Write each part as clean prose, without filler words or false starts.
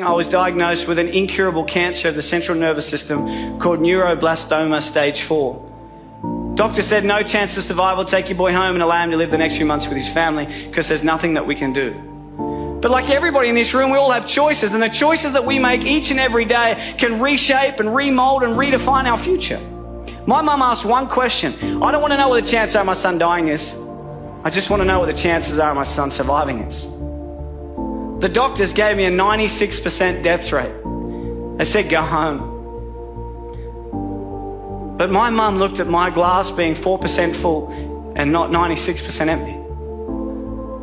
I was diagnosed with an incurable cancer of the central nervous system called neuroblastoma stage 4. Doctor said no chance of survival, take your boy home and allow him to live the next few months with his family because there's nothing that we can do. But like everybody in this room, we all have choices, and the choices that we make each and every day can reshape and remold and redefine our future. My mum asked one question. I don't want to know what the chances are of my son dying is. I just want to know what the chances are of my son surviving is. The doctors gave me a 96% death rate. They said, go home. But my mum looked at my glass being 4% full and not 96% empty.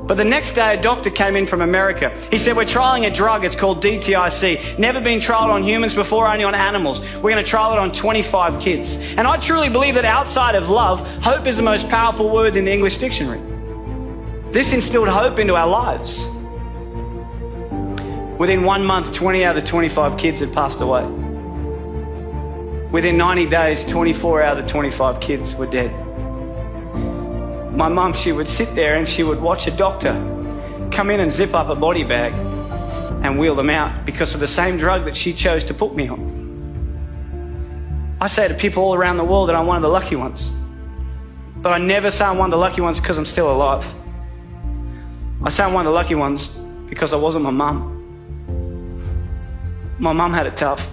But the next day, a doctor came in from America. He said, we're trialing a drug, it's called DTIC. Never been trialed on humans before, only on animals. We're going to trial it on 25 kids. And I truly believe that outside of love, hope is the most powerful word in the English dictionary. This instilled hope into our lives. Within 1 month, 20 out of the 25 kids had passed away. Within 90 days, 24 out of the 25 kids were dead. My mum, she would sit there and she would watch a doctor come in and zip up a body bag and wheel them out because of the same drug that she chose to put me on. I say to people all around the world that I'm one of the lucky ones. But I never say I'm one of the lucky ones because I'm still alive. I say I'm one of the lucky ones because I wasn't my mum. My mum had it tough.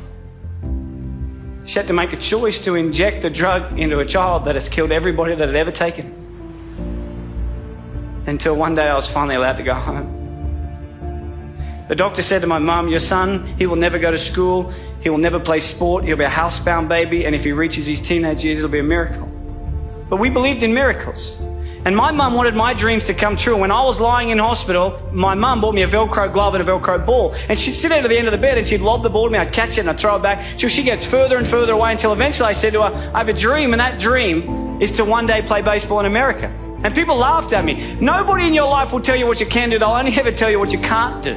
She had to make a choice to inject a drug into a child that has killed everybody that had ever taken. Until one day I was finally allowed to go home. The doctor said to my mum, your son, he will never go to school, he will never play sport, he'll be a housebound baby, and if he reaches his teenage years, it'll be a miracle. But we believed in miracles. And my mum wanted my dreams to come true. When I was lying in hospital, my mum bought me a Velcro glove and a Velcro ball. And she'd sit down at the end of the bed and she'd lob the ball to me, I'd catch it and I'd throw it back till she gets further and further away until eventually I said to her, I have a dream, and that dream is to one day play baseball in America. And people laughed at me. Nobody in your life will tell you what you can do. They'll only ever tell you what you can't do.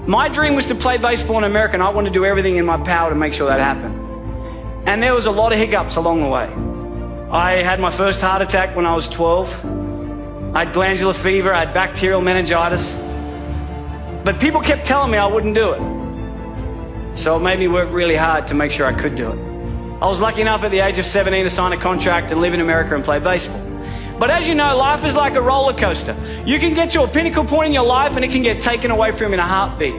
My dream was to play baseball in America, and I wanted to do everything in my power to make sure that happened. And there was a lot of hiccups along the way. I had my first heart attack when I was 12. I had glandular fever, I had bacterial meningitis. But people kept telling me I wouldn't do it. So it made me work really hard to make sure I could do it. I was lucky enough at the age of 17 to sign a contract to live in America and play baseball. But as you know, life is like a roller coaster. You can get to a pinnacle point in your life and it can get taken away from you in a heartbeat.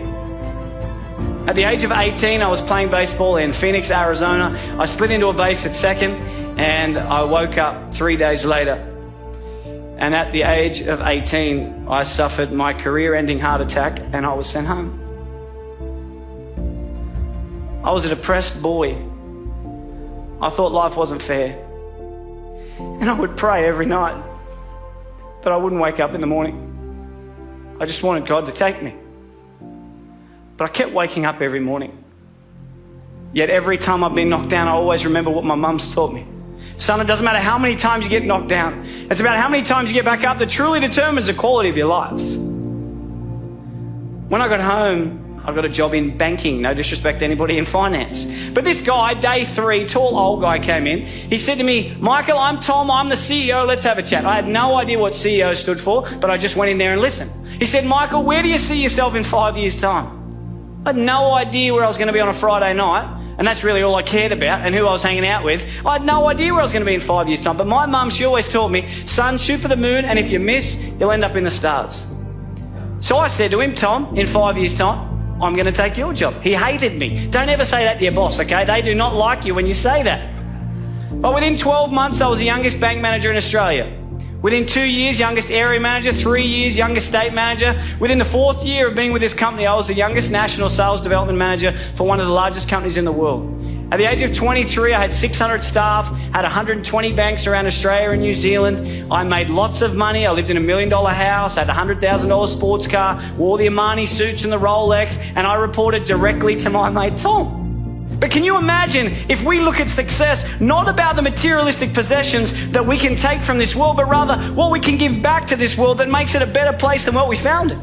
At the age of 18, I was playing baseball in Phoenix, Arizona. I slid into a base at second and I woke up 3 days later. And at the age of 18, I suffered my career-ending heart attack and I was sent home. I was a depressed boy. I thought life wasn't fair. And I would pray every night, but I wouldn't wake up in the morning. I just wanted God to take me. But I kept waking up every morning. Yet every time I've been knocked down, I always remember what my mum's taught me. Son, it doesn't matter how many times you get knocked down. It's about how many times you get back up that truly determines the quality of your life. When I got home, I got a job in banking, no disrespect to anybody in finance. But this guy, day 3, tall old guy came in. He said to me, Michael, I'm Tom, I'm the CEO, let's have a chat. I had no idea what CEO stood for, but I just went in there and listened. He said, Michael, where do you see yourself in 5 years' time? I had no idea where I was going to be on a Friday night, and that's really all I cared about and who I was hanging out with. I had no idea where I was going to be in 5 years' time, but my mum, she always taught me, son, shoot for the moon, and if you miss, you'll end up in the stars. So I said to him, Tom, in 5 years' time, I'm going to take your job. He hated me. Don't ever say that to your boss, okay? They do not like you when you say that. But within 12 months, I was the youngest bank manager in Australia. Within 2 years, youngest area manager. 3 years, youngest state manager. Within the 4th year of being with this company, I was the youngest national sales development manager for one of the largest companies in the world. At the age of 23, I had 600 staff, had 120 banks around Australia and New Zealand. I made lots of money. I lived in $1 million house, had a $100,000 sports car, wore the Armani suits and the Rolex, and I reported directly to my mate Tom. But can you imagine if we look at success not about the materialistic possessions that we can take from this world, but rather what we can give back to this world that makes it a better place than what we found it?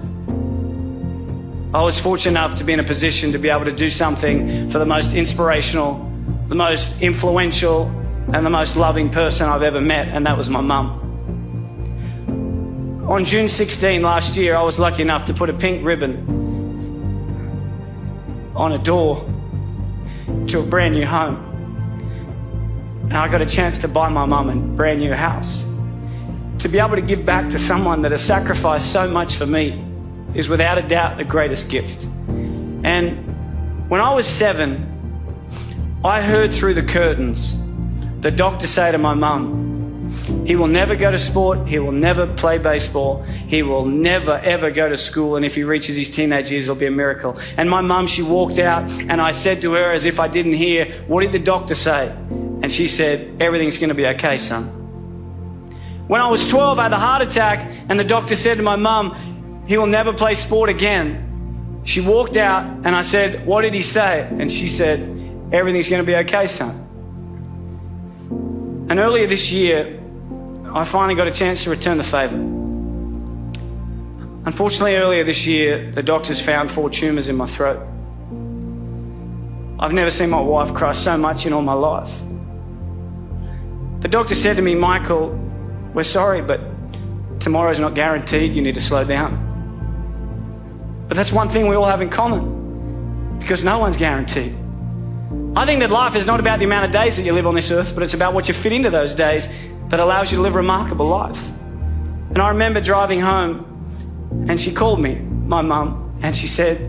I was fortunate enough to be in a position to be able to do something for the most inspirational, the most influential, and the most loving person I've ever met, and that was my mum. On June 16 last year, I was lucky enough to put a pink ribbon on a door to a brand new home. And I got a chance to buy my mum a brand new house. To be able to give back to someone that has sacrificed so much for me is without a doubt the greatest gift. And when I was 7, I heard through the curtains the doctor say to my mum, he will never go to sport, he will never play baseball, he will never ever go to school, and if he reaches his teenage years it'll be a miracle. And my mum, she walked out, and I said to her as if I didn't hear, what did the doctor say? And she said, everything's going to be okay, son. When I was 12, I had a heart attack, and the doctor said to my mum, he will never play sport again. She walked out, and I said, what did he say? And she said, everything's going to be okay, son. And earlier this year, I finally got a chance to return the favour. Unfortunately, earlier this year, the doctors found 4 tumours in my throat. I've never seen my wife cry so much in all my life. The doctor said to me, Michael, we're sorry, but tomorrow's not guaranteed. You need to slow down. But that's one thing we all have in common, because no one's guaranteed. I think that life is not about the amount of days that you live on this earth, but it's about what you fit into those days that allows you to live a remarkable life. And I remember driving home, and she called me, my mum, and she said,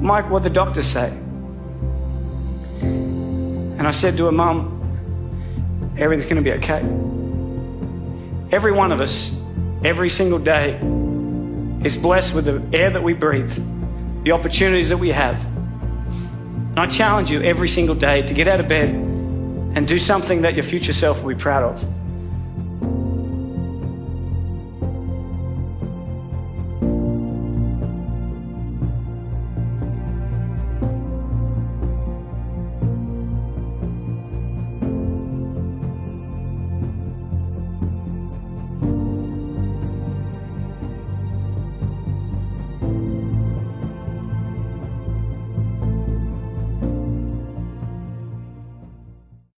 Mike, what'd the doctor say? And I said to her, Mum, everything's going to be okay. Every one of us, every single day, is blessed with the air that we breathe, the opportunities that we have. And I challenge you every single day to get out of bed and do something that your future self will be proud of.